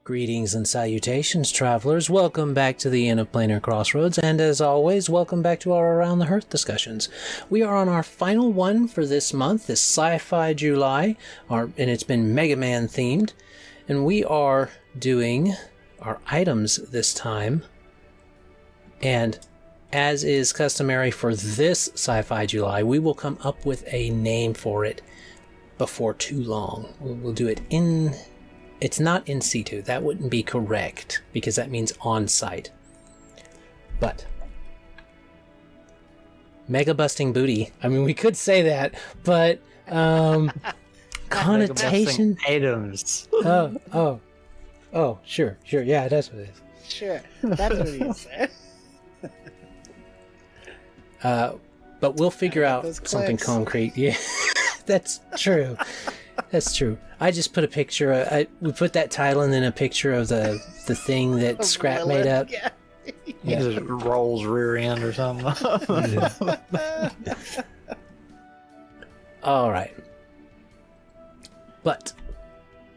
Greetings and salutations, travelers. Welcome back to the Inn of Planar Crossroads, and as always, welcome back to our Around the Hearth discussions. We are on our final one for this month, this Sci-Fi July, and it's been Mega Man themed, and we are doing our items this time, and as is customary for this Sci-Fi July, we will come up with a name for it before too long. We'll do it in... It's not in situ. That wouldn't be correct, because that means on-site. But Mega Busting Booty. I mean, we could say that, but connotation... items. Oh, sure. Yeah, that's what it is. Sure, that's what he said. But we'll figure out something concrete. Yeah, that's true. That's true. I just put a picture. We put that title and then a picture of the thing that Skrat made up. Yeah. He just rolls rear end or something. All right. But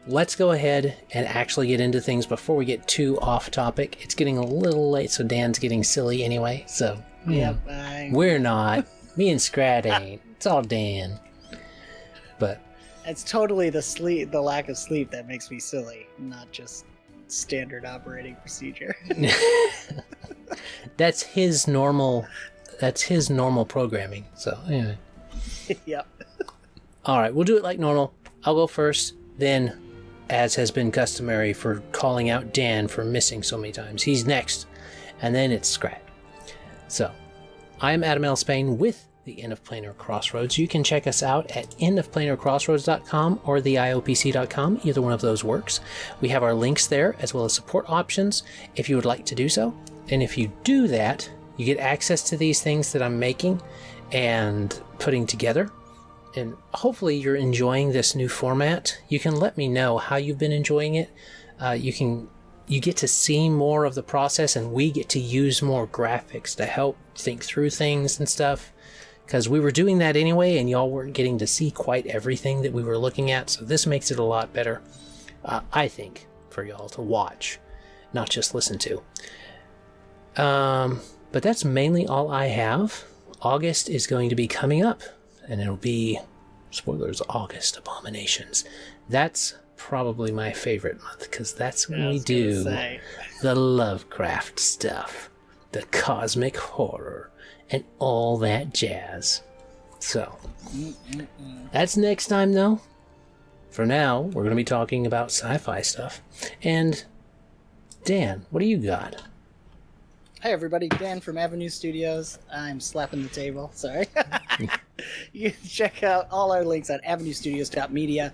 let's go ahead and actually get into things before we get too off topic. It's getting a little late, so Dan's getting silly anyway. So we're not. Me and Skrat ain't. It's all Dan. But it's totally the lack of sleep that makes me silly, not just standard operating procedure. That's his normal programming. So anyway. Yep. All right, we'll do it like normal. I'll go first, then, as has been customary for calling out Dan for missing so many times, he's next, and then it's Skrat. So, I'm Adam L. Spain with the Inn of Planar Crossroads. You can check us out at innofplanarcrossroads.com or theiopc.com. Either one of those works. We have our links there, as well as support options, if you would like to do so. And if you do that, you get access to these things that I'm making and putting together. And hopefully you're enjoying this new format. You can let me know how you've been enjoying it. You get to see more of the process, and we get to use more graphics to help think through things and stuff. Because we were doing that anyway, and y'all weren't getting to see quite everything that we were looking at. So this makes it a lot better, I think, for y'all to watch, not just listen to. But that's mainly all I have. August is going to be coming up, and it'll be, spoilers, August Abominations. That's probably my favorite month, because that's when we do the Lovecraft stuff, the cosmic horror, and all that jazz. So, that's next time, though. For now, we're going to be talking about sci-fi stuff. And, Dan, what do you got? Hi, everybody. Dan from Avenue Studios. I'm slapping the table. Sorry. You can check out all our links at avenuestudios.media.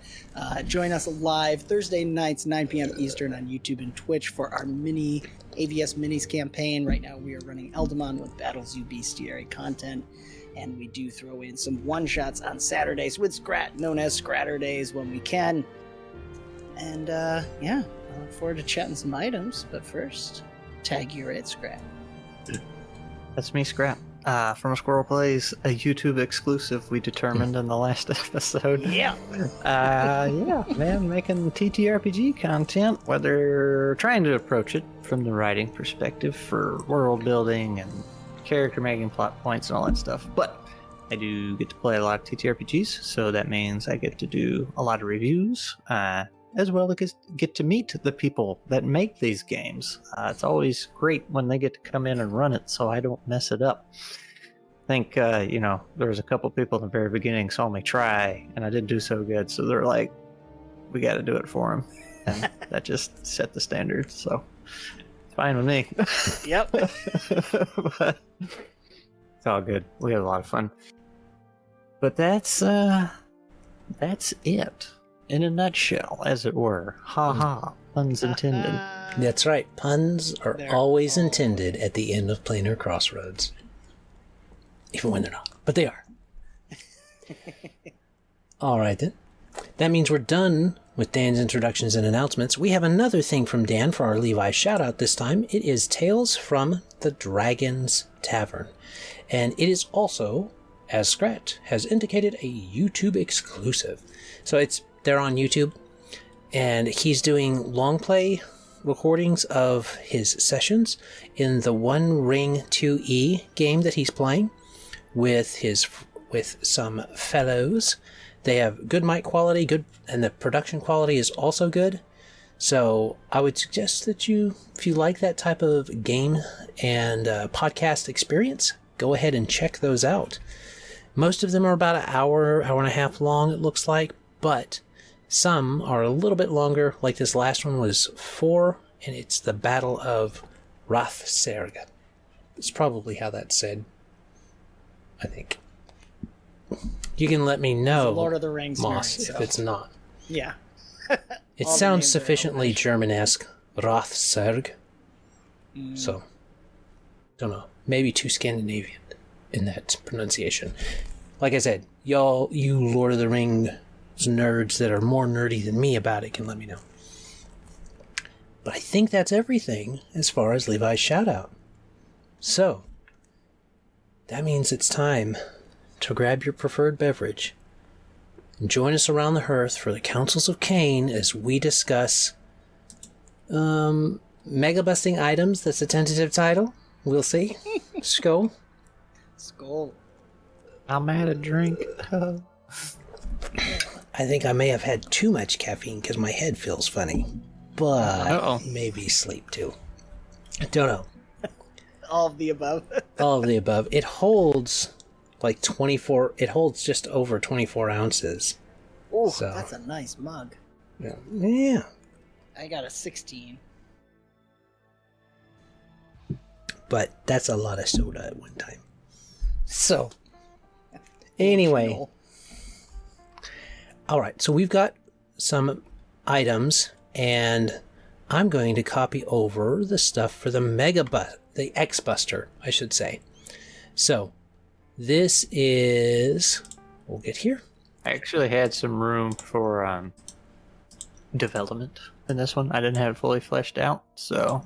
Join us live Thursday nights, 9 p.m. Eastern on YouTube and Twitch for our mini AVS Minis campaign. Right now we are running Eldamon with Battle Zoo Bestiary content, and we do throw in some one-shots on Saturdays with Skrat, known as Skratter Days, when we can. And I look forward to chatting some items, but first, tag your at Skrat. That's me, Skrat. From Squirrel Plays, a YouTube exclusive we determined in the last episode. Yeah. Making TTRPG content, whether trying to approach it from the writing perspective for world building and character making, plot points, and all that stuff. But I do get to play a lot of TTRPGs, so that means I get to do a lot of reviews, as well as get to meet the people that make these games. It's always great when they get to come in and run it, so I don't mess it up. I think, there was a couple people in the very beginning saw me try, and I didn't do so good, so they're like, we got to do it for them. And that just set the standard, so it's fine with me. Yep. But it's all good. We had a lot of fun. But that's it. In a nutshell, as it were. Ha ha. Puns intended. That's right. Puns are always intended at the end of Planar Crossroads. Even when they're not. But they are. All right, then. That means we're done with Dan's introductions and announcements. We have another thing from Dan for our Levi shoutout this time. It is Tales from the Dragon's Tavern. And it is also, as Skrat has indicated, a YouTube exclusive. So they're on YouTube, and he's doing long play recordings of his sessions in the One Ring 2E game that he's playing with some fellows. They have good mic quality, and the production quality is also good. So I would suggest that if you like that type of game and podcast experience, go ahead and check those out. Most of them are about an hour and a half long, it looks like, but some are a little bit longer, like this last one was 4, and it's the Battle of Rathserg. It's probably how that's said, I think. You can let me know, Lord of the Rings Moss, nerd, if so. it's not. Yeah. It All the sounds names are sufficiently Elvish. German-esque. Rathserg. So, don't know. Maybe too Scandinavian in that pronunciation. Like I said, you Lord of the Rings nerds that are more nerdy than me about it can let me know. But I think that's everything as far as Levi's Shoutout. So, that means it's time to grab your preferred beverage and join us around the hearth for the Councils of Kane as we discuss mega busting items. That's a tentative title. We'll see. Skull. Skull. I'm at a drink. I think I may have had too much caffeine because my head feels funny. But maybe sleep too. I don't know. All of the above. All of the above. It holds like 24. It holds just over 24 ounces. Oh, So- that's a nice mug. Yeah. I got a 16. But that's a lot of soda at one time. So, anyway. No. All right, so we've got some items, and I'm going to copy over the stuff for the X-Buster, I should say. So, this is... We'll get here. I actually had some room for development in this one. I didn't have it fully fleshed out, so All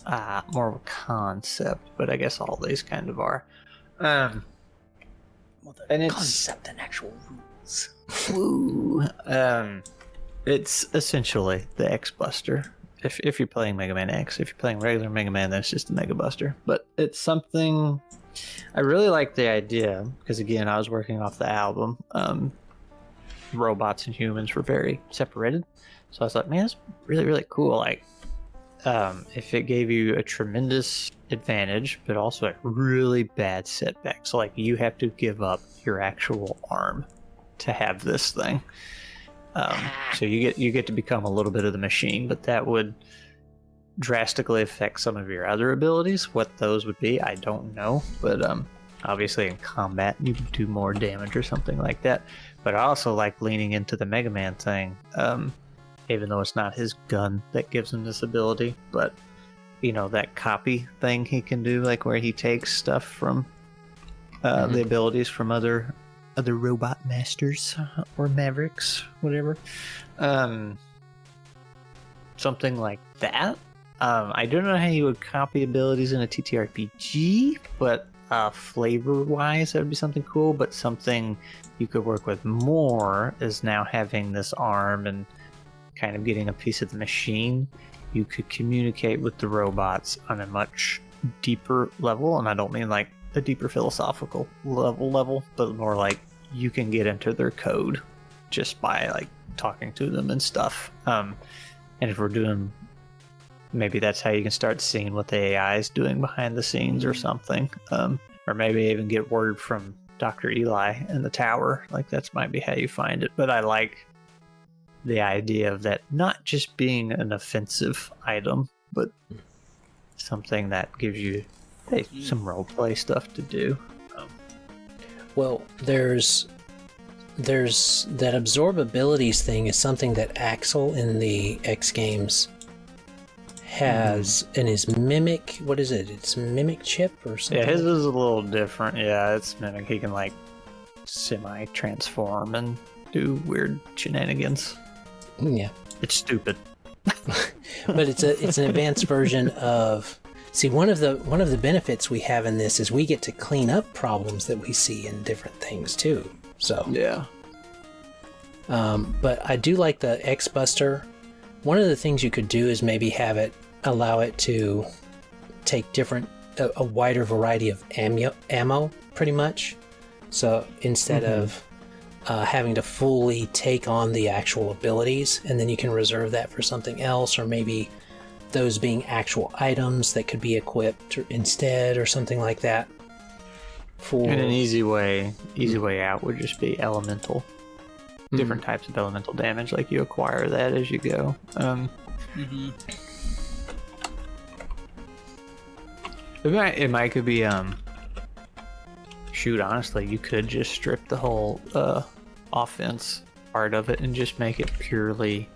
right. more of a concept, but I guess all these kind of are. Well, the And it's- concept and actual rules. Woo. It's essentially the X-Buster. If you're playing Mega Man X, if you're playing regular Mega Man, then it's just the Mega Buster. But it's something I really like the idea because again, I was working off the album. Robots and humans were very separated, so I was like, man, it's really really cool. Like, if it gave you a tremendous advantage, but also a really bad setback. So like, you have to give up your actual arm to have this thing. So you get to become a little bit of the machine, but that would drastically affect some of your other abilities. What those would be, I don't know, but obviously in combat you can do more damage or something like that. But I also like leaning into the Mega Man thing, even though it's not his gun that gives him this ability, but you know, that copy thing he can do, like where he takes stuff from the abilities from other robot masters or mavericks, whatever. Something like that. I don't know how you would copy abilities in a TTRPG, but flavor-wise, that would be something cool. But something you could work with more is now having this arm and kind of getting a piece of the machine. You could communicate with the robots on a much deeper level, and I don't mean like a deeper philosophical level, but more like you can get into their code just by like talking to them and stuff. And if we're doing, maybe that's how you can start seeing what the AI is doing behind the scenes or something. Or maybe even get word from Dr. Eli in the tower. Like, that's might be how you find it. But I like the idea of that not just being an offensive item, but something that gives you some roleplay stuff to do. Well, there's that absorb abilities thing is something that Axel in the X games has in his mimic. What is it? It's mimic chip or something. Yeah, his is a little different. Yeah, it's mimic. He can like semi-transform and do weird shenanigans. Yeah, It's stupid. but it's an advanced version of. See, one of the benefits we have in this is we get to clean up problems that we see in different things too. So Yeah. but I do like the X-Buster one of the things you could do is maybe allow it to take a wider variety of ammo, pretty much. So instead of having to fully take on the actual abilities, and then you can reserve that for something else, or maybe those being actual items that could be equipped instead, or something like that. And an easy way out would just be elemental. Different types of elemental damage, like you acquire that as you go. It might could be shoot, honestly, you could just strip the whole offense part of it and just make it purely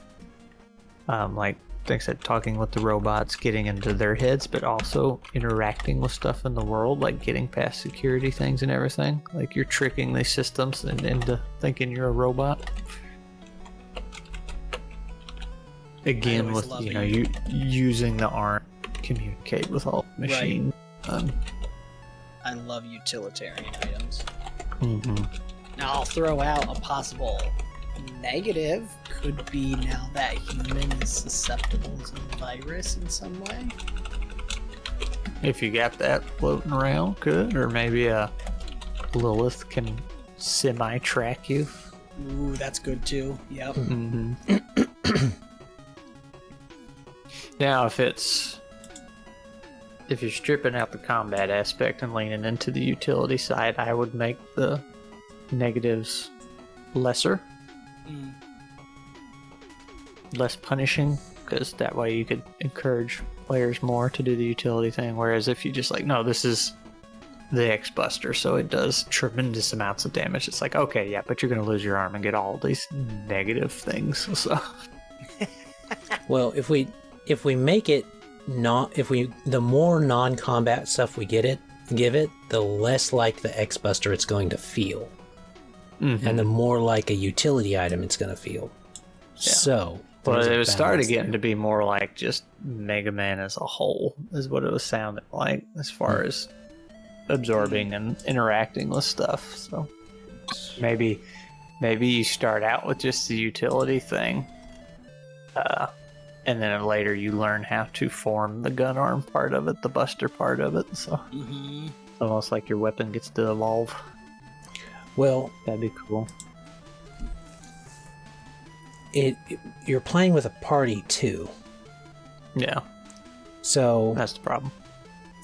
like I said, talking with the robots, getting into their heads, but also interacting with stuff in the world, like getting past security things and everything. Like you're tricking these systems into thinking you're a robot. Again, with you using the arm to communicate with all machines. Right. I love utilitarian items. Mm-hmm. Now I'll throw out a possible negative. Could be now that human is susceptible to the virus in some way. If you got that floating around, could, or maybe a Lilith can semi-track you. Ooh, that's good too. Yep. Mm-hmm. Now, if you're stripping out the combat aspect and leaning into the utility side, I would make the negatives lesser. Less punishing, because that way you could encourage players more to do the utility thing. Whereas if you just like, no, this is the X-Buster, so it does tremendous amounts of damage. It's like, okay, yeah, but you're going to lose your arm and get all these negative things. So, well, if we make it the more non-combat stuff we give it, the less like the X-Buster it's going to feel, and the more like a utility item it's going to feel. Yeah. So. But it was starting getting to be more like just Mega Man as a whole, is what it was sounding like, as far as absorbing and interacting with stuff. So maybe you start out with just the utility thing, and then later you learn how to form the gun arm part of it, the buster part of it. So almost like your weapon gets to evolve. Well, that'd be cool. You're playing with a party too. Yeah. So that's the problem.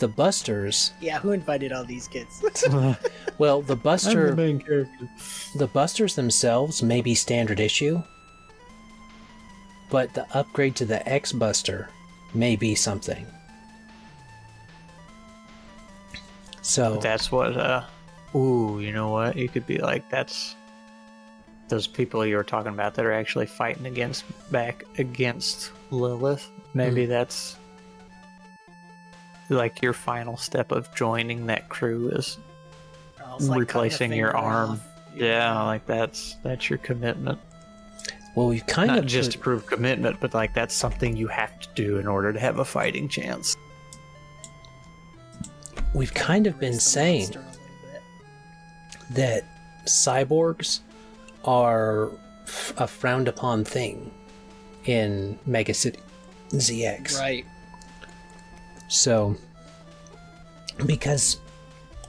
The busters. Yeah, who invited all these kids? Well, the buster. I'm the main character. The busters themselves may be standard issue, but the upgrade to the X-Buster may be something. So that's what. You know what? You could be like, that's. Those people you were talking about that are actually fighting back against Lilith. Maybe that's like your final step of joining that crew is replacing your arm. Yeah, like that's your commitment. Well, we've not just to prove commitment, but like that's something you have to do in order to have a fighting chance. We've kind of been saying that cyborgs are a frowned upon thing in Mega City ZX. Right. So, because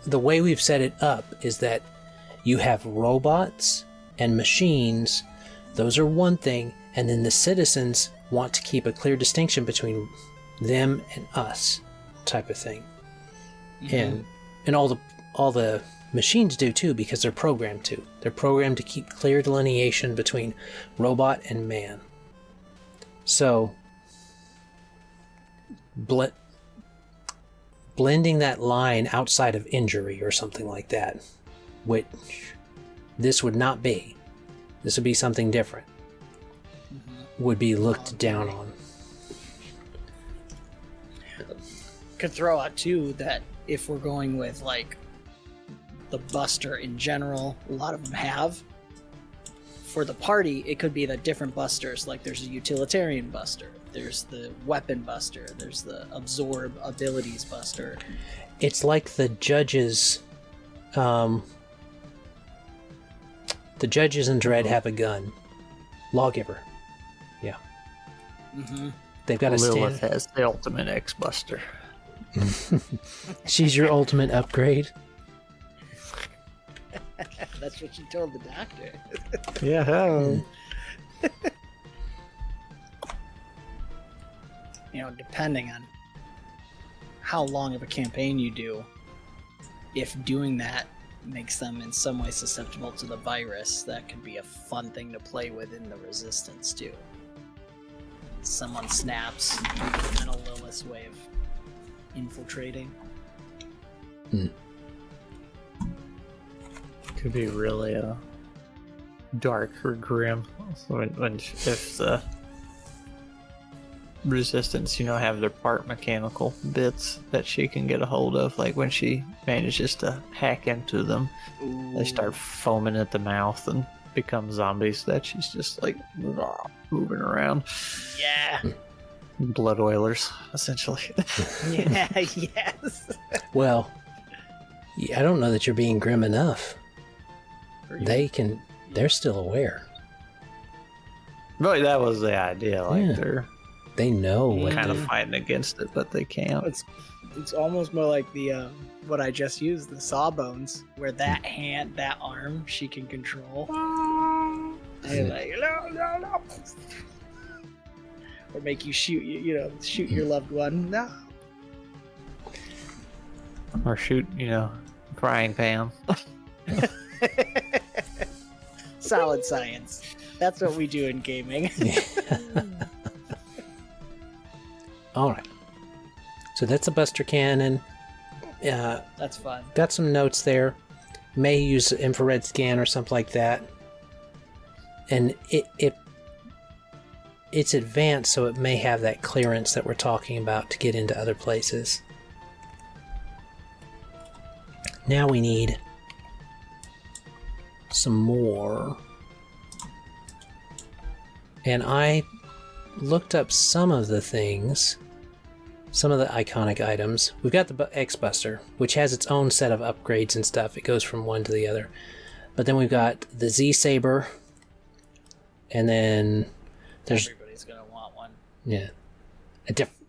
the way we've set it up is that you have robots and machines, those are one thing, and then the citizens want to keep a clear distinction between them and us, type of thing. And all the machines do too, because they're programmed to. They're programmed to keep clear delineation between robot and man. So, blending that line outside of injury or something like that, which this would not be. This would be something different. Would be looked down on. Could throw out too that if we're going with like the buster in general, a lot of them have. For the party, it could be the different busters. Like there's a utilitarian buster, there's the weapon buster, there's the absorb abilities buster. It's like the judges. The judges in Dread have a gun. Lawgiver. Yeah. Mm-hmm. They've got a Lilith stand. has the ultimate X-Buster. She's your ultimate upgrade. That's what you told the doctor. Yeah. Depending on how long of a campaign you do, if doing that makes them in some way susceptible to the virus, that could be a fun thing to play with in the resistance too. Someone snaps, and a Lilith's way of infiltrating. Could be really dark or grim. So if the resistance, have their part mechanical bits that she can get a hold of, like when she manages to hack into them, they start foaming at the mouth and become zombies that she's just like moving around. Yeah. Blood oilers, essentially. Yeah, yes. Well, I don't know that you're being grim enough. They're still aware. Really, that was the idea. Like They know what kind to of fighting against it, but they can't. It's almost more like the what I just used, the sawbones, where that arm she can control. And like no, or make you shoot your loved one. No. Or shoot, frying pan. Solid science. That's what we do in gaming. All right. So that's a Buster Cannon. That's fun. Got some notes there. May use infrared scan or something like that. And it's advanced, so it may have that clearance that we're talking about to get into other places. Now we need some more. And I looked up some of the things, some of the iconic items. We've got the X-Buster, which has its own set of upgrades and stuff. It goes from one to the other. But then we've got the Z-Saber, and then there's... Everybody's gonna want one. Yeah.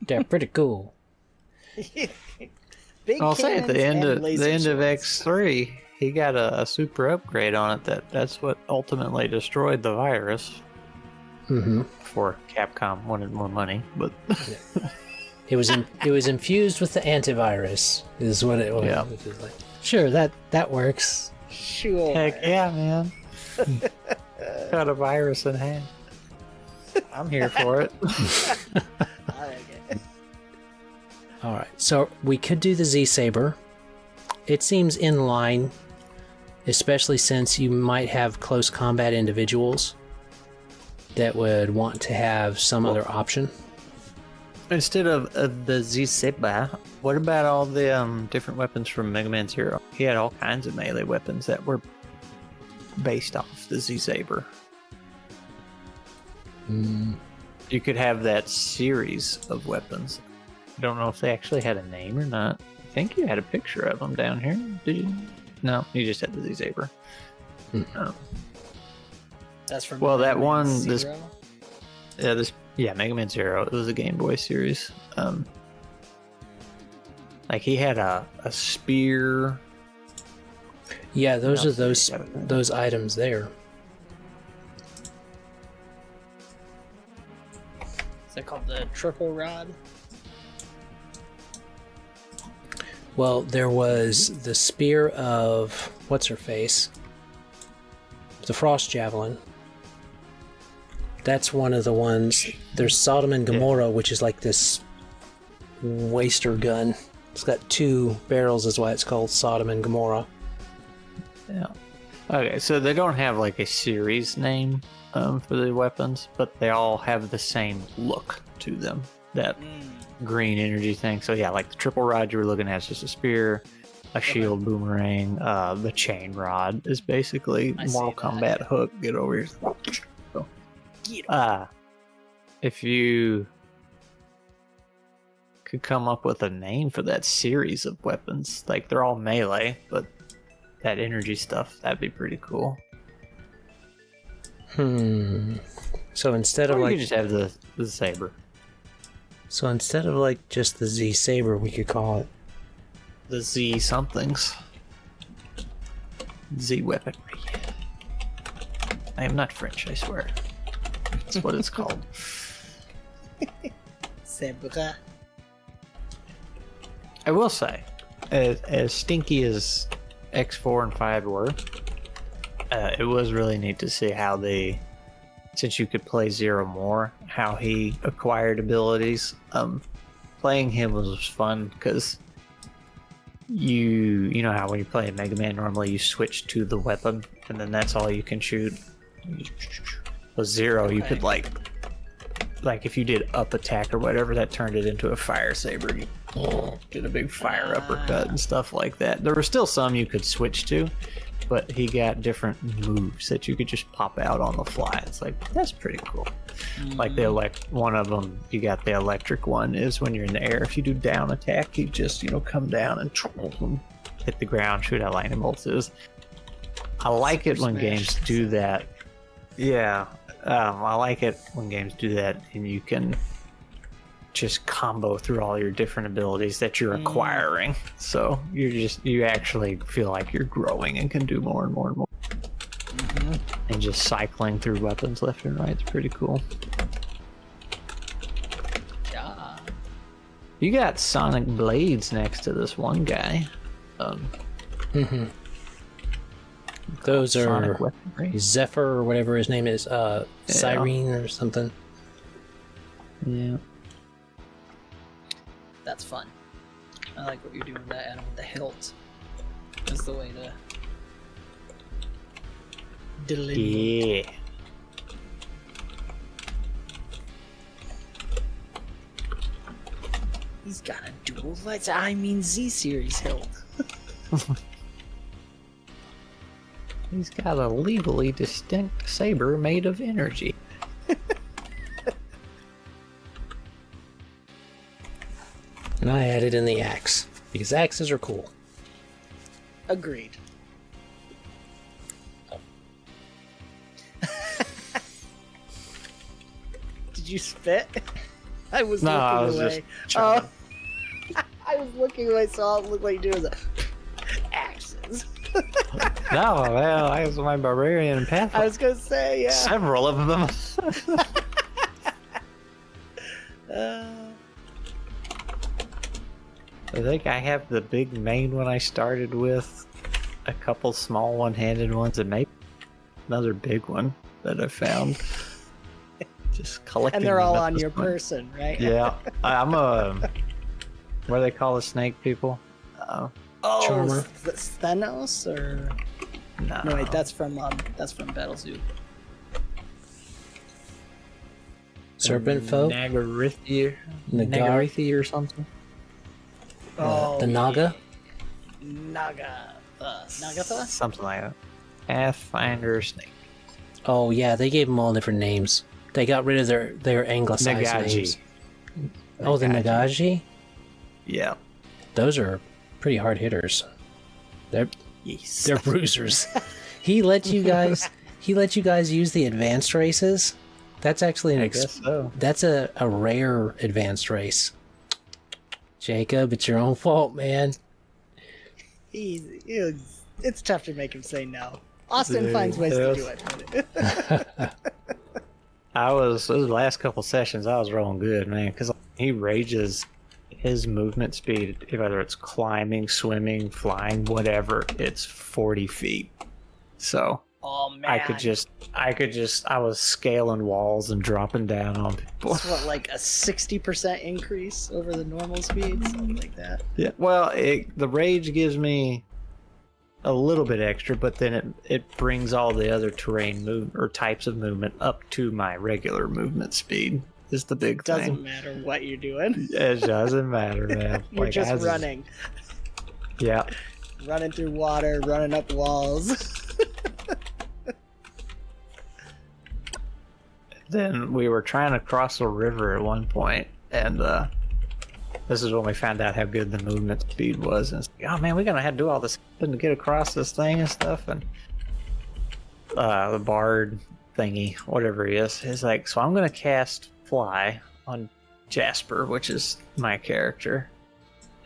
They're pretty cool. Big I'll say at the end of swords. X3, he got a super upgrade on it. That's what ultimately destroyed the virus. Mm-hmm. Before Capcom wanted more money, but It was infused with the antivirus, is what it was. Yeah. Which is like, sure, that works. Sure. heck yeah, man. Got a virus in hand. I'm here for it. I like it. All right, so we could do the Z-Saber. It seems in line, especially since you might have close combat individuals that would want to have some other option. Instead of the Z-Saber, what about all the different weapons from Mega Man Zero? He had all kinds of melee weapons that were based off the Z-Saber. You could have that series of weapons. I don't know if they actually had a name or not. I think you had a picture of them down here. Did you? No, you just had the Z-Saber. That's from Well, that Mega Man one, Zero? Mega Man Zero. It was a Game Boy series. Like he had a spear. Yeah, those No, are those you got it. those items there. Is that called the triple rod? Well, there was the spear of what's her face, the frost javelin. That's one of the ones. There's Sodom and Gomorrah, which is like this waster gun. It's got two barrels, is why it's called Sodom and Gomorrah. Yeah. Okay, so they don't have like a series name for the weapons, but they all have the same look to them. That green energy thing. So yeah, like the triple rod you were looking at is just a spear, a shield boomerang. The chain rod is basically I see Mortal that. Kombat hook. Get over here. So, if you could come up with a name for that series of weapons, like they're all melee, but that energy stuff, that'd be pretty cool. So instead of Or you like could just have the saber. So instead of like just the Z Saber, we could call it The Z somethings. Z weaponry. I am not French, I swear. That's what it's called. Sabre. I will say, as stinky as X4 and 5 were, it was really neat to see how they, since you could play Zero more, how he acquired abilities. Playing him was fun because you know how when you play Mega Man, normally you switch to the weapon and then that's all you can shoot. With Zero, you could like if you did up attack or whatever, that turned it into a fire saber. You did a big fire uppercut and stuff like that. There were still some you could switch to, but he got different moves that you could just pop out on the fly. It's like, that's pretty cool. Like one of them, you got the electric one, is when you're in the air, if you do down attack, you just, come down and hit the ground, shoot out lightning bolts. I like it when games do that. Yeah, I like it when games do that, and you can just combo through all your different abilities that you're acquiring. So you actually feel like you're growing and can do more and more and more. And just cycling through weapons left and right is pretty cool. Yeah. You got sonic blades next to this one guy. Those Sonic are weaponry. Zephyr or whatever his name is, Cyrene or something. Yeah. That's fun. I like what you're doing with that, Adam, with the hilt. That's the way to deliver. Yeah. He's got a dual lights. I mean Z-series hilt. He's got a legally distinct saber made of energy. And I added in the axe, because axes are cool. Agreed. Did you spit? I was looking I was away. just trying I was looking away, so all it looked like you doing was axes. No, well, I was my barbarian and path. I was gonna say, yeah. Several of them. I think I have the big main one I started with, a couple small one-handed ones, and maybe another big one that I found. Just collecting. And they're all them at on this your point. person, right? Yeah, I'm a. What do they call the snake people? Oh, Charmer. Stenos or no? Wait, that's from Battlezoo. Serpent foe? Nagarithi Nagar? or something. The Naga? Naga. Nagatha? Something like that. Pathfinder snake. Oh yeah, they gave them all different names. They got rid of their anglicized names. Oh, the Nagaji? Yeah. Those are pretty hard hitters. They're bruisers. He let you guys use the advanced races. That's actually that's a rare advanced race. Jacob, it's your own fault, man. It's tough to make him say no. Austin finds ways to do it. Those last couple sessions, I was rolling good, man, because he rages his movement speed, whether it's climbing, swimming, flying, whatever, it's 40 feet. So oh man, I was scaling walls and dropping down on people. It's what, like a 60% increase over the normal speed, something like that. Yeah. Well, the rage gives me a little bit extra, but then it brings all the other terrain or types of movement up to my regular movement speed. Is the big thing. Doesn't matter what you're doing. It doesn't matter, man. You're just running. Yeah. Running through water, running up walls. Then we were trying to cross a river at one point, and this is when we found out how good the movement speed was. And it's like, oh man, we're gonna have to do all this to get across this thing and stuff. And the bard thingy, whatever he is like, so I'm gonna cast fly on Jasper, which is my character.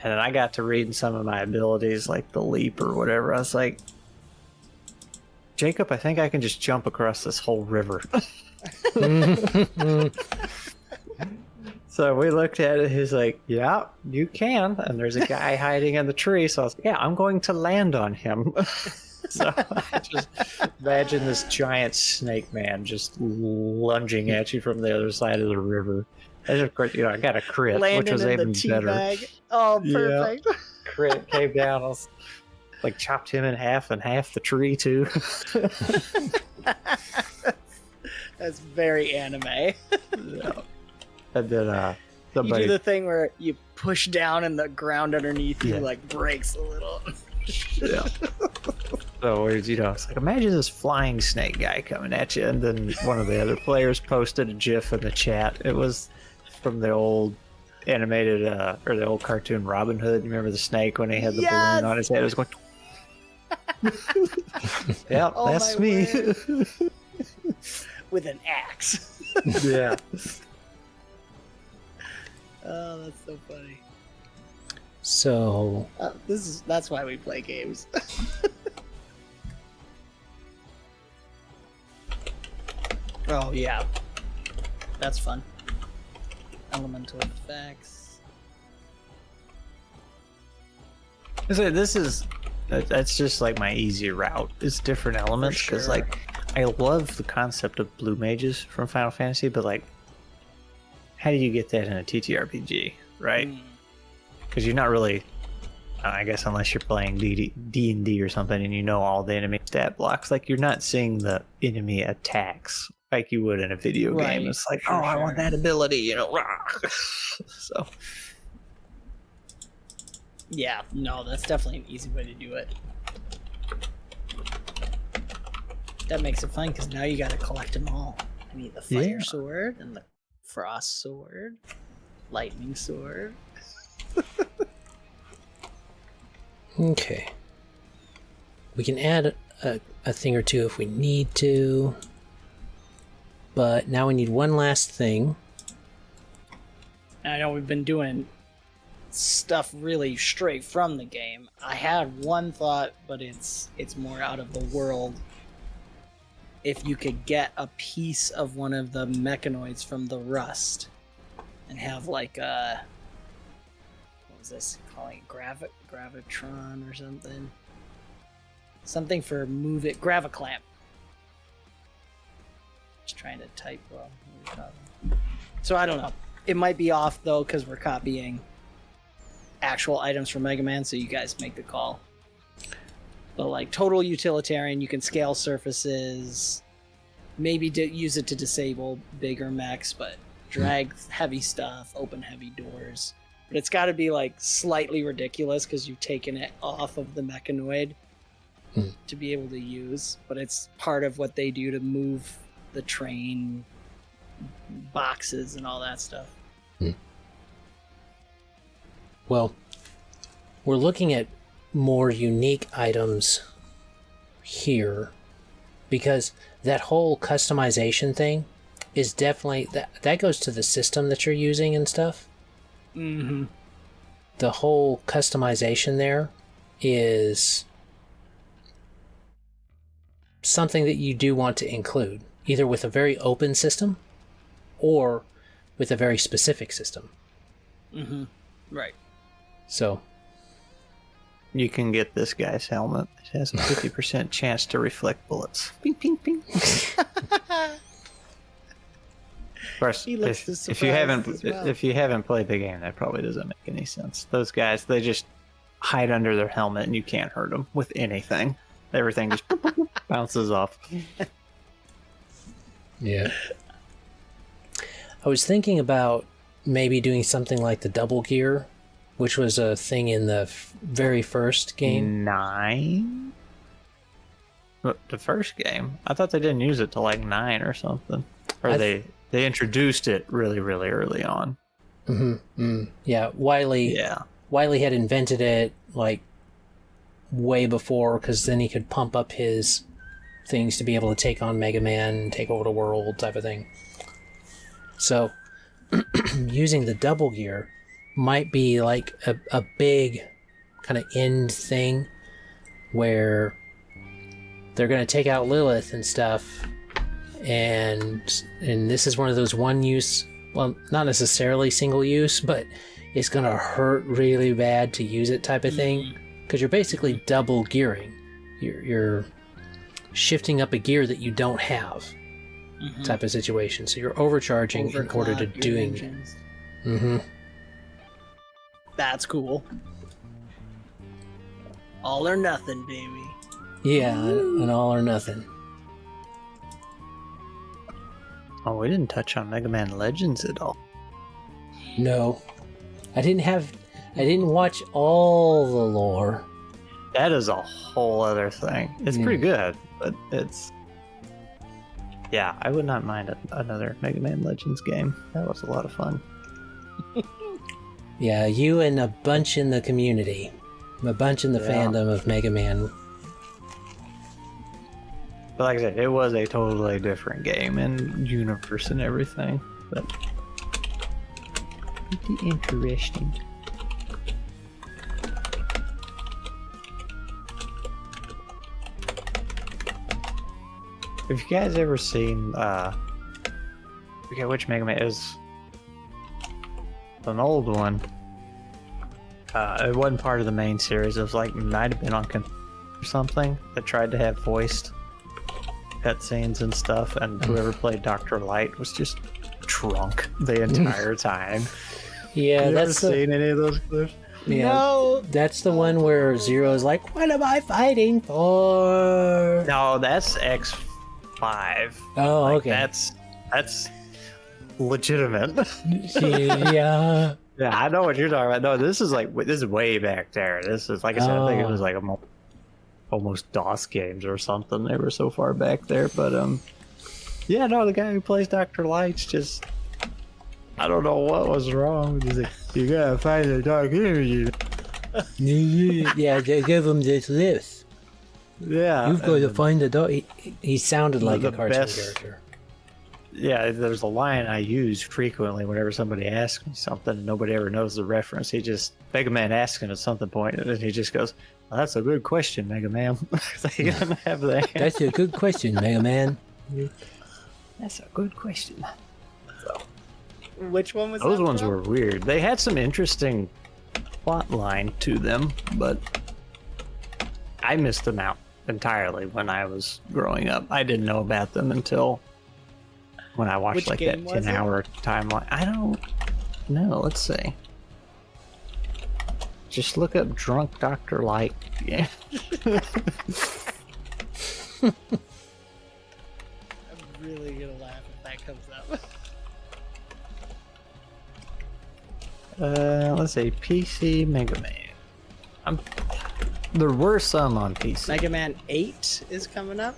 And then I got to reading some of my abilities, like the leap or whatever. I was like, Jacob, I think I can just jump across this whole river. So we looked at it. He's like, yeah, you can. And there's a guy hiding in the tree. So I was like, yeah, I'm going to land on him. So I just imagine this giant snake man just lunging at you from the other side of the river. And of course, I got a crit, which was even better. Bag. Oh, perfect. Yeah. Crit came down. I was like chopped him in half and half the tree too. That's very anime. Yeah. And then somebody... You do the thing where you push down and the ground underneath you like breaks a little. Yeah. So it's like, imagine this flying snake guy coming at you, and then one of the other players posted a GIF in the chat. It was from the old animated or the old cartoon Robin Hood. You remember the snake when he had the balloon on his head? It was going. Yeah, oh, that's me. With an axe. Yeah. Oh, that's so funny. So that's why we play games. Oh yeah, that's fun. Elemental effects. So that's just like my easy route. It's different elements because like I love the concept of blue mages from Final Fantasy, but like, how do you get that in a TTRPG, right? Because you're not really, I guess, unless you're playing D&D or something, and you know all the enemy stat blocks. Like you're not seeing the enemy attacks like you would in a video game. It's like, I want that ability, So. Yeah, no, that's definitely an easy way to do it. That makes it fun because now you got to collect them all. I need the fire sword and the frost sword, lightning sword. Okay. We can add a thing or two if we need to. But now we need one last thing. I know we've been doing stuff really straight from the game. I had one thought, but it's more out of the world. If you could get a piece of one of the mechanoids from the rust and have like a... What was this? Calling it Gravitron or something? Something for move it... Graviclamp. Just trying to type well. So I don't know. It might be off though because we're copying actual items from Mega Man, so you guys make the call. But like total utilitarian, you can scale surfaces, maybe use it to disable bigger mechs, but drag heavy stuff, open heavy doors. But it's got to be like slightly ridiculous because you've taken it off of the mechanoid to be able to use. But it's part of what they do to move the train boxes and all that stuff. Well, we're looking at more unique items here because that whole customization thing is definitely that goes to the system that you're using and stuff. Mm-hmm. The whole customization there is something that you do want to include, either with a very open system or with a very specific system. Mm-hmm. Right. So you can get this guy's helmet. It has a 50% chance to reflect bullets. Ping, ping, ping. Of course, if you haven't played the game, that probably doesn't make any sense. Those guys, they just hide under their helmet, and you can't hurt them with anything. Everything just bounces off. Yeah. I was thinking about maybe doing something like the double gear, which was a thing in the very first game. 9? The first game? I thought they didn't use it till like 9 or something. Or they introduced it really, really early on. Yeah, Wily had invented it like way before, because then he could pump up his things to be able to take on Mega Man and take over the world type of thing. So using the double gear might be like a big kind of end thing where they're going to take out Lilith and stuff, and this is one of those one use, well, not necessarily single use, but it's going to hurt really bad to use it type of thing, because you're basically double gearing. You're shifting up a gear that you don't have, type of situation. So you're overcharging in order to doing. That's cool. All or nothing, baby. Yeah, an all or nothing. Oh, we didn't touch on Mega Man Legends at all. No, I didn't watch all the lore. That is a whole other thing. It's pretty good, but it's... Yeah, I would not mind another Mega Man Legends game. That was a lot of fun. Yeah, you and a bunch in the community. A bunch in the fandom of Mega Man. But like I said, it was a totally different game and universe and everything. But pretty interesting. Have you guys ever seen I forget which Mega Man it is? An old one. It wasn't part of the main series. It was like might have been on or something that tried to have voiced cutscenes and stuff, and whoever played Dr. Light was just drunk the entire time. Yeah, that's seen any of those clips? Yeah, No. that's the one where Zero's like, "What am I fighting for?" No, that's X5. Oh, Like, okay. That's legitimate. Yeah. Yeah, I know what you're talking about. No, this is way back there. This is, like I said, I think it was like almost DOS games or something. They were so far back there. But yeah, no, the guy who plays Dr. Light's just, I don't know what was wrong. He's like, you gotta find the dark energy. Yeah, they give him this list. Yeah, You've got to find the dog. He sounded like the a cartoon best- character. Yeah, there's a line I use frequently whenever somebody asks me something and nobody ever knows the reference. He just, Mega Man asks him at something point, and then he just goes, well, that's a good question, Mega Man. He doesn't have the answer. That's a good question, Mega Man. That's a good question. Which one was Those that ones from? were weird. They had some interesting plot line to them, but I missed them out entirely when I was growing up. I didn't know about them until when I watched Which like game that was it? 10-hour timeline. I don't know. Let's see. Just look up Drunk Dr. Light. Yeah. I'm really gonna laugh if that comes up. Let's see. PC Mega Man. There were some on PC. Mega Man 8 is coming up.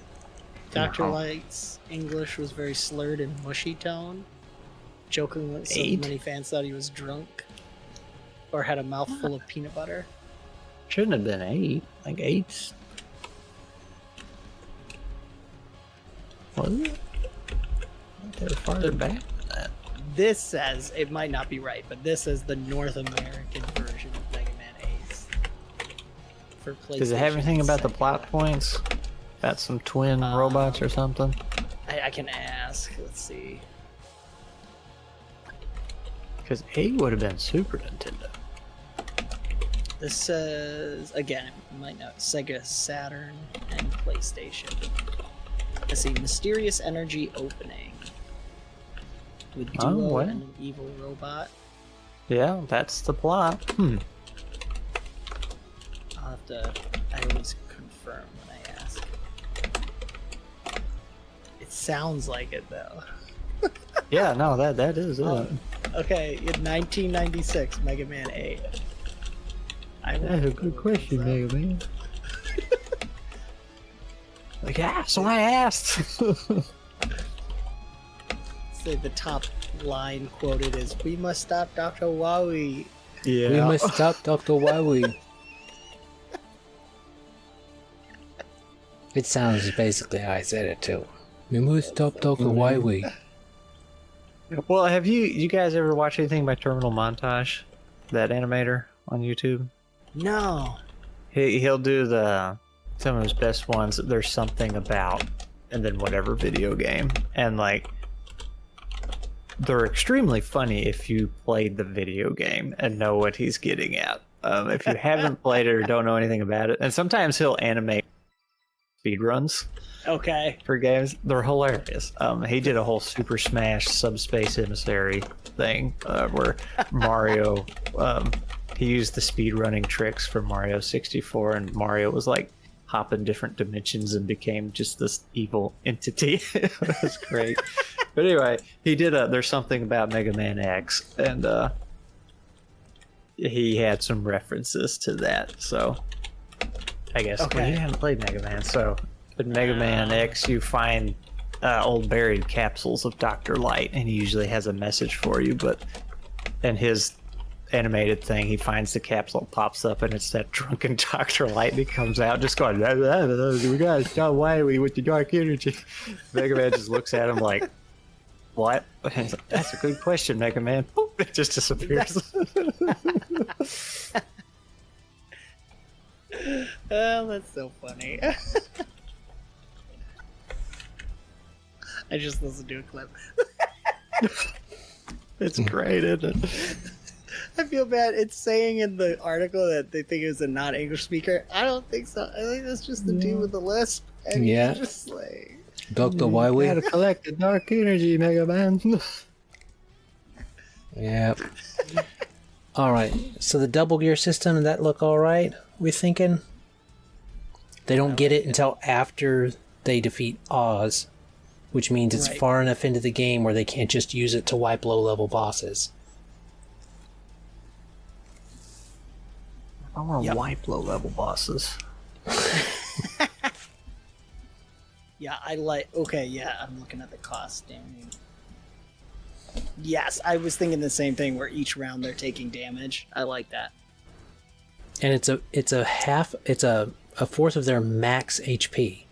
Dr. No. Light's English was very slurred and mushy tone, joking that so 8? many fans thought he was drunk or had a mouthful of peanut butter. Shouldn't have been 8. Like 8's. Was it? They're farther back than that. This says, it might not be right, but this is the North American version of Mega Man 8 for PlayStation. Does it have anything about the 2nd. plot points? About some twin robots or something? I can ask. Let's see. Because 8 would have been Super Nintendo. This says, again, you might know, Sega Saturn and PlayStation. Let's see, Mysterious Energy opening. With Oh, Duo wow. and an evil robot. Yeah, that's the plot. I'll have to, I always confirm when I ask. It sounds like it, though. Yeah, no, that is it. Okay, in 1996, Mega Man 8. That's a good question, Mega Man. Like, yeah, so I asked. Say the top line quoted is, "We must stop Dr. Wowie." Yeah. We must stop Dr. Wily. It sounds basically how I said it too. We must stop Dr. Wily. Well, have you guys ever watched anything by Terminal Montage, that animator on YouTube? No. He'll do some of his best ones. There's something about, and then whatever video game, and like they're extremely funny if you played the video game and know what he's getting at. If you haven't played it or don't know anything about it, and sometimes he'll animate speedruns. Okay. For games, they're hilarious. He did a whole Super Smash Subspace Emissary thing where Mario, he used the speedrunning tricks from Mario 64, and Mario was like hopping different dimensions and became just this evil entity. It was great. But anyway, he did there's something about Mega Man X, and he had some references to that. So I guess Okay. well, you haven't played Mega Man, so in Mega Man X you find old buried capsules of Dr. Light, and he usually has a message for you, but in his animated thing he finds the capsule, pops up, and it's that drunken Dr. Light, and he comes out just going, blah, blah, blah, we got John Wiley with the dark energy. Mega Man just looks at him like, what? And he's like, that's a good question, Mega Man. Boop, it just disappears. Oh, that's so funny. I just listened to a clip. It's great, isn't it? I feel bad. It's saying in the article that they think it was a non-English speaker. I don't think so. I think that's just the dude with the lisp. And Yeah. he's just like... Dr. Wiley. Gotta collect the dark energy, Mega Man. Yeah. All right. So the double gear system, did that look all right? We thinking? They don't get it until after they defeat Oz, which means it's Right. far enough into the game where they can't just use it to wipe low-level bosses. I want to Yep. wipe low-level bosses. Yeah, I like... Okay, yeah, I'm looking at the costing. Yes, I was thinking the same thing, where each round they're taking damage. I like that. And it's a fourth of their max HP,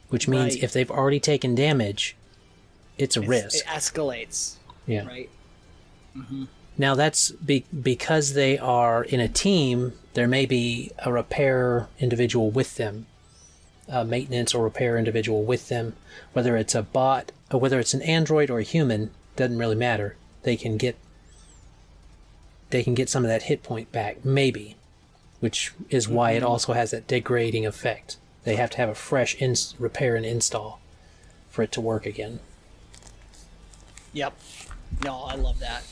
which means Right. if they've already taken damage, it's a risk. It escalates. Yeah. Right? Now that's because they are in a team. There may be a repair individual with them, a maintenance or repair individual with them. Whether it's a bot or whether it's an android or a human, doesn't really matter. They can get some of that hit point back, maybe, which is why it also has that degrading effect. They have to have a fresh repair and install for it to work again. Yep. No, I love that.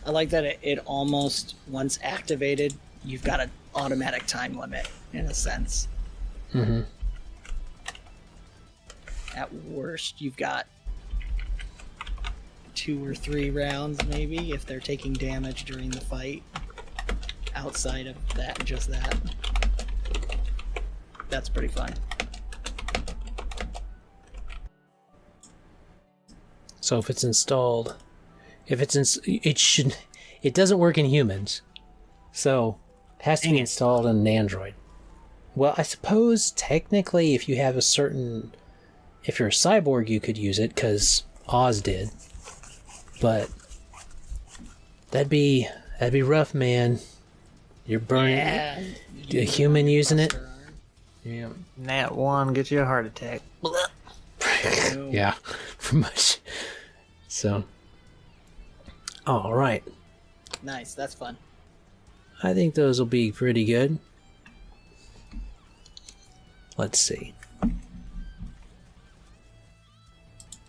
I like that it almost, once activated, you've got an automatic time limit, in a sense. Mm-hmm. At worst, you've got 2 or 3 rounds, maybe, if they're taking damage during the fight. Outside of that, just that. That's pretty fun. So if it's installed, it doesn't work in humans, so it has to be installed in an Android. Well, I suppose technically, if you're a cyborg, you could use it because Oz did, but that'd be rough, man. You're burning Yeah. a human using it. Yeah. Nat 1 gets you a heart attack. Yeah, pretty much. So, all right. Nice, that's fun. I think those will be pretty good. Let's see.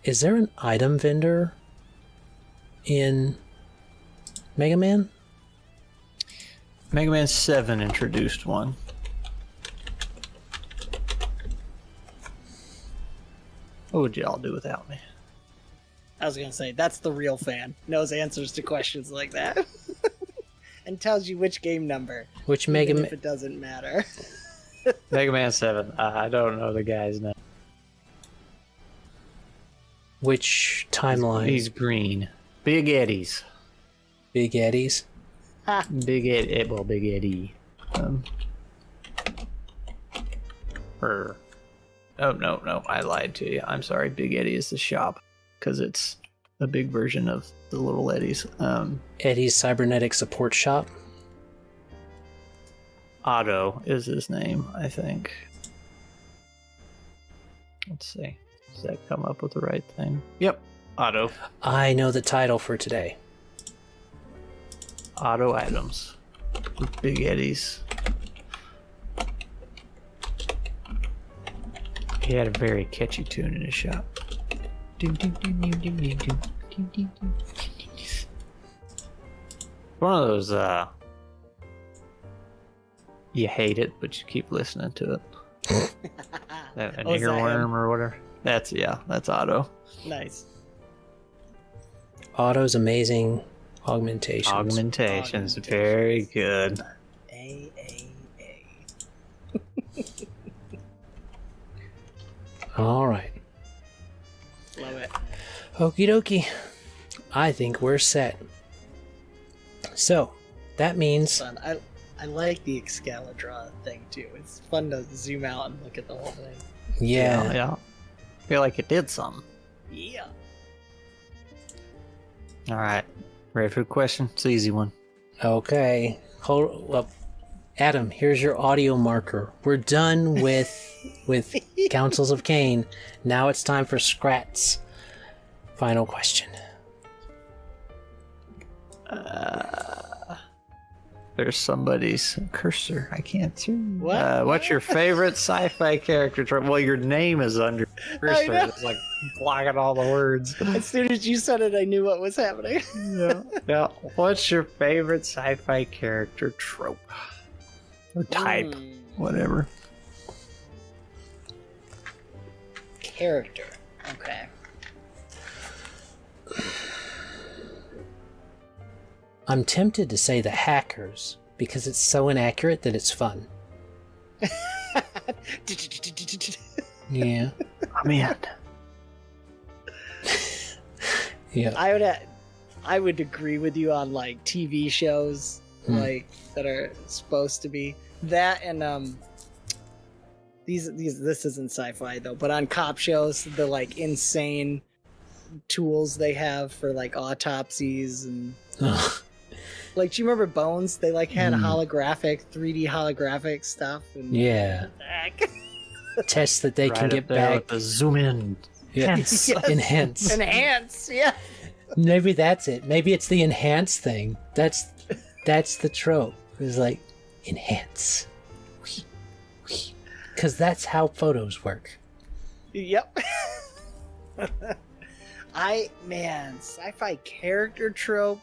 Is there an item vendor in Mega Man? Mega Man 7 introduced one. What would y'all do without me? I was gonna say, that's the real fan. Knows answers to questions like that. And tells you which game number. Which Mega Even Man? if it doesn't matter. Mega Man 7. I don't know the guy's name. Which timeline? He's green. Big Eddie's. Big Eddie's. Big Eddie. Well, Big Eddie. Oh, no. I lied to you. I'm sorry. Big Eddie is the shop. Because it's a big version of the little Eddies. Eddie's Cybernetic Support Shop. Otto is his name, I think. Let's see. Does that come up with the right thing? Yep, Otto. I know the title for today. Otto Adams. With big Eddies. He had a very catchy tune in his shop. One of those, you hate it, but you keep listening to it. A nigger worm or whatever. That's Otto. Nice. Otto's Amazing Augmentations. Augmentations, very good. A. All right. Love it. Okie dokie. I think we're set. So, that means... Fun. I like the Excalibur thing, too. It's fun to zoom out and look at the whole thing. Yeah. Feel like it did something. Yeah. All right. Ready for the question? It's an easy one. Okay. Well, Adam, here's your audio marker. We're done with Councils of Kane. Now it's time for Skrat's final question. There's somebody's cursor. I can't see. What? What's your favorite sci-fi character trope? Well, your name is under cursor. know. It's like blocking all the words. As soon as you said it, I knew what was happening. Yeah. What's your favorite sci-fi character trope? Or type. Whatever. Character. Okay. I'm tempted to say the hackers because it's so inaccurate that it's fun. Yeah. I'm in. Yeah. I would agree with you on like TV shows like that are supposed to be that, and these this isn't sci-fi though, but on cop shows, the like insane tools they have for like autopsies and like, do you remember Bones? They like had holographic 3D holographic stuff and Yeah. Tests that they can Right get up there back. with the zoom in. Yeah. Yes. Enhance. Enhance, yeah. Maybe that's it. Maybe it's the enhance thing. That's the trope. It's like enhance. Because that's how photos work. Yep. Sci-fi character trope.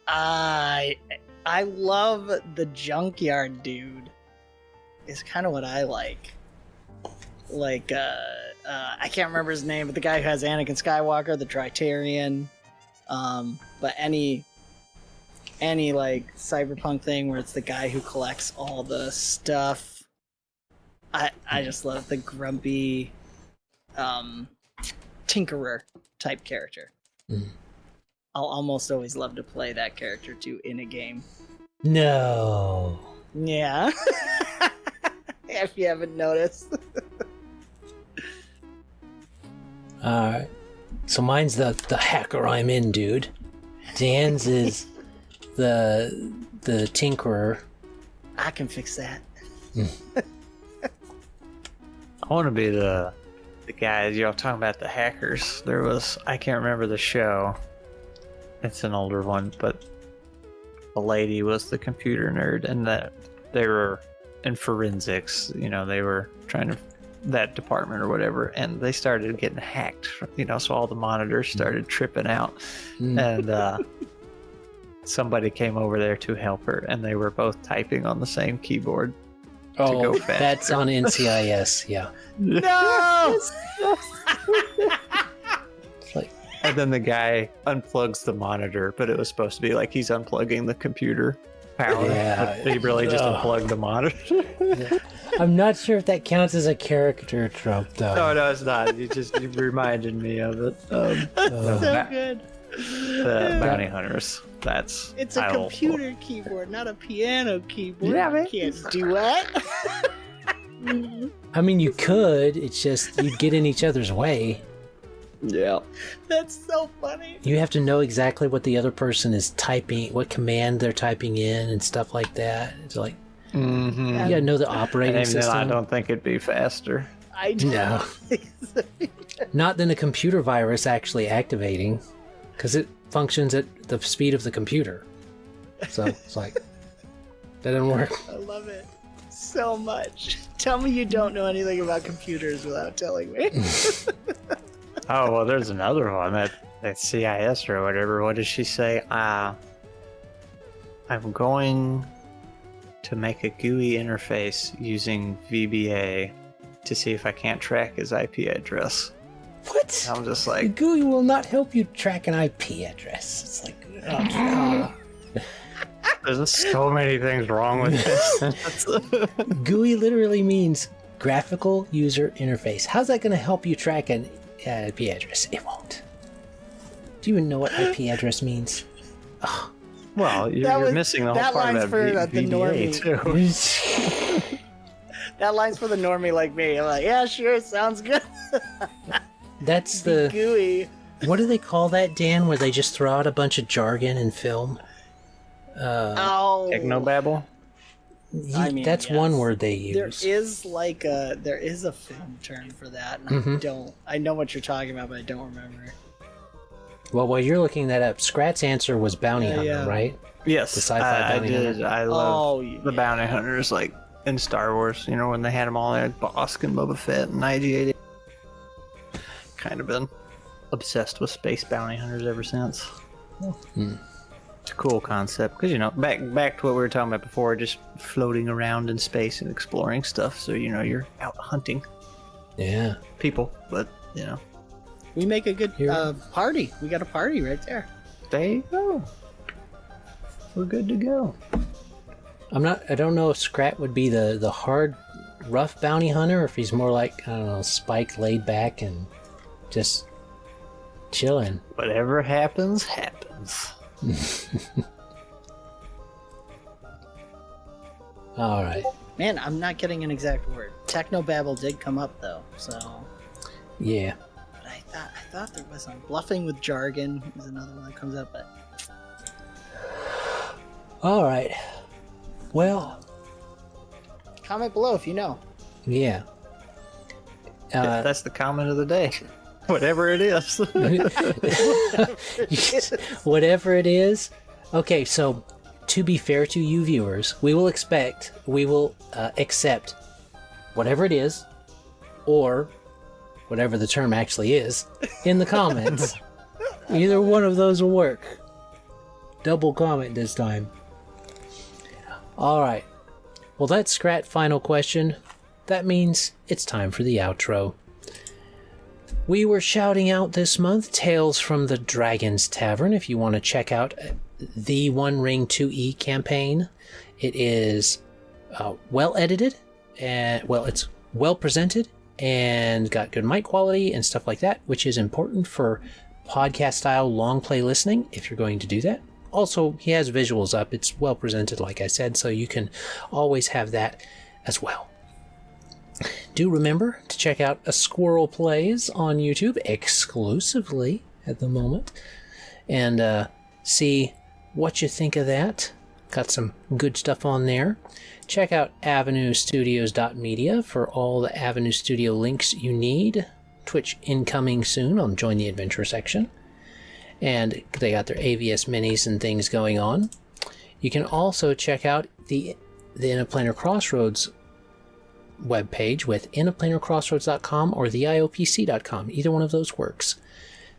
I love the junkyard dude. Is kind of what I like. Like, I can't remember his name, but the guy who has Anakin Skywalker, the Tritarian. But any like cyberpunk thing where it's the guy who collects all the stuff. I just love the grumpy, tinkerer type character. I'll almost always love to play that character too in a game. No. Yeah. If you haven't noticed. Alright. So mine's the hacker I'm in, dude. Dan's is the tinkerer. I can fix that. I want to be the guys, y'all talking about the hackers. There was, I can't remember the show. It's an older one, but the lady was the computer nerd, and that they were in forensics, they were trying to, that department or whatever, and they started getting hacked, so all the monitors started tripping out, and somebody came over there to help her, and they were both typing on the same keyboard. Oh, that's on NCIS, yeah. No! It's like, And then the guy unplugs the monitor, but it was supposed to be like he's unplugging the computer power. Yeah. But he really just unplugged the monitor. yeah. I'm not sure if that counts as a character trope, though. No, it's not. You reminded me of it. That's so good. The bounty hunters. It's a computer keyboard, not a piano keyboard. Yeah, man. You can't do that. I mean, you could. It's just you'd get in each other's way. Yeah. That's so funny. You have to know exactly what the other person is typing, what command they're typing in, and stuff like that. It's like Mm-hmm. you gotta know the operating And even system. then, I don't think it'd be faster. I do. No. Not than a computer virus actually activating, because it functions at the speed of the computer. So it's like, that didn't work. I love it so much. Tell me you don't know anything about computers without telling me. Oh, well, there's another one, that CIS or whatever. What does she say? I'm going to make a GUI interface using VBA to see if I can't track his IP address. What? I'm just The like, GUI will not help you track an IP address. It's like, oh. there's so many things wrong with this. GUI literally means graphical user interface. How's that going to help you track an IP address? It won't. Do you even know what IP address means? Oh. Well, you're missing the whole that part line's of for that the VBA, too. That line's for the normie like me. I'm like, yeah, sure, sounds good. That's the... GUI. What do they call that, Dan, where they just throw out a bunch of jargon in film? Oh. Technobabble? I mean, that's yes. one word they use. There is a film term for that, and I know what you're talking about, but I don't remember. Well, while you're looking that up, Skrat's answer was bounty hunter, yeah. right? Yes, The sci-fi I bounty did. hunter. I love yeah. the bounty hunters, like in Star Wars. You know, when they had them all there, Bosk and Boba Fett and IG-88. Kind of been obsessed with space bounty hunters ever since. It's a cool concept because, you know, back to what we were talking about before, just floating around in space and exploring stuff. So, you know, you're out hunting Yeah. people, but, you know, We make a good party. We got a party right there. there you go. We're good to go. I don't know if Skrat would be the hard, rough bounty hunter, or if he's more like, I don't know, Spike, laid back and just chilling. Whatever happens, happens. All right. Man, I'm not getting an exact word. Technobabble did come up though, so. Yeah. But I thought there was some bluffing with jargon is another one that comes up, but All right. Well, comment below if you know. yeah. That's the comment of the day. Whatever it is. Whatever it is. Okay, so to be fair to you viewers, we will accept whatever it is, or whatever the term actually is, in the comments. Either one of those will work. Double comment this time. Alright. Well, that's Skrat final question. That means it's time for the outro. We were shouting out this month Tales from the Dragon's Tavern. If you want to check out the One Ring 2E campaign, it is well edited, and it's well presented and got good mic quality and stuff like that, which is important for podcast style long play listening if you're going to do that. Also, he has visuals up. It's well presented, like I said, so you can always have that as well. Do remember to check out A Squirrel Plays on YouTube exclusively at the moment, and see what you think of that. Got some good stuff on there. Check out avenuestudios.media for all the Avenue Studio links you need. Twitch incoming soon on Join the Adventure section. And they got their AVS minis and things going on. You can also check out the Planar Crossroads webpage with inaplanarcrossroads.com or theiopc.com. Either one of those works.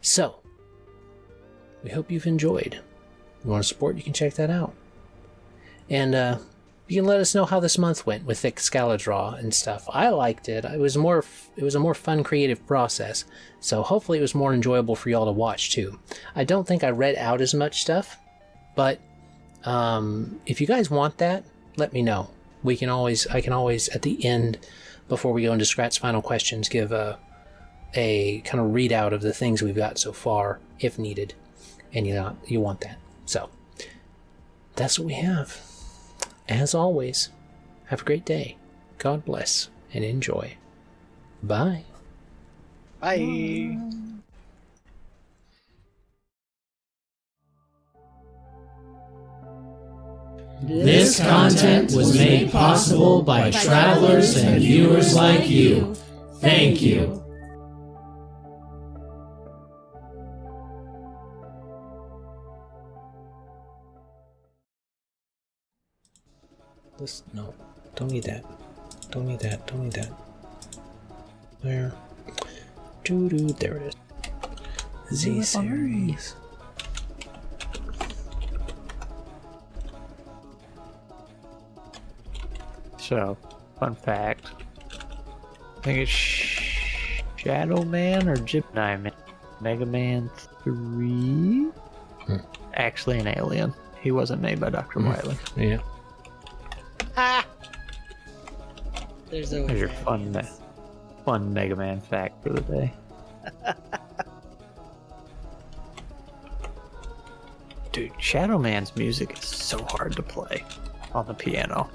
So, we hope you've enjoyed. If you want to support, you can check that out. And you can let us know how this month went with Excalidraw and stuff. I liked it. It was a more fun, creative process. So hopefully it was more enjoyable for y'all to watch too. I don't think I read out as much stuff, but if you guys want that, let me know. I can always at the end, before we go into Skrat's final questions, give a kind of readout of the things we've got so far, if needed, and you want that. So that's what we have. As always, have a great day. God bless and enjoy. Bye. Bye. This content was made possible by travelers and viewers like you. Thank you. Listen, no, don't need that. Don't need that. Don't need that. Where? There it is. Z series. So, fun fact. I think it's Shadow Man or Gemini Man. Mega Man 3? Actually an alien. He wasn't made by Dr. Wily. Yeah. Ah! There's your fun Mega Man fact for the day. Dude, Shadow Man's music is so hard to play on the piano.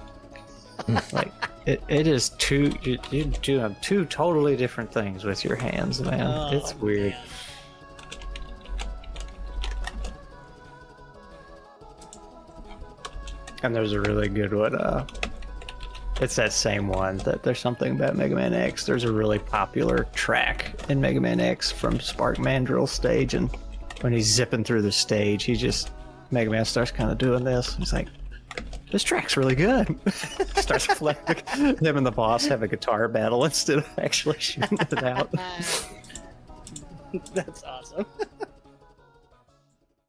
Like, it is two, you're doing two totally different things with your hands, man. Oh, it's weird. man. And there's a really good one, it's that same one, that there's something about Mega Man X. There's a really popular track in Mega Man X from Spark Mandrill's stage, and when he's zipping through the stage, Mega Man starts kind of doing this. He's like, this track's really good. Starts flipping. Him and the boss have a guitar battle instead of actually shooting it out. That's awesome.